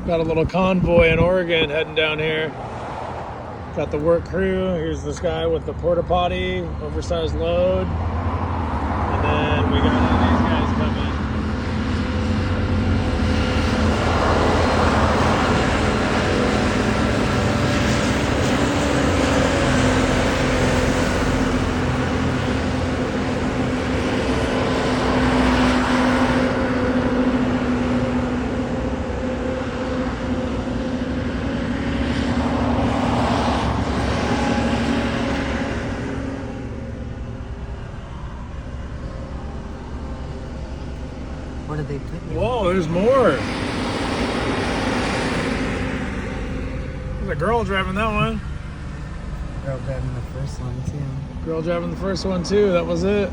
Got a little convoy in Oregon heading down here. Got the work crew. Here's this guy with the porta potty, oversized load. And then we got all these guys coming. What did they put you? Whoa, there's more. There's a girl driving that one. Girl driving the first one too. Girl driving the first one too. That was it.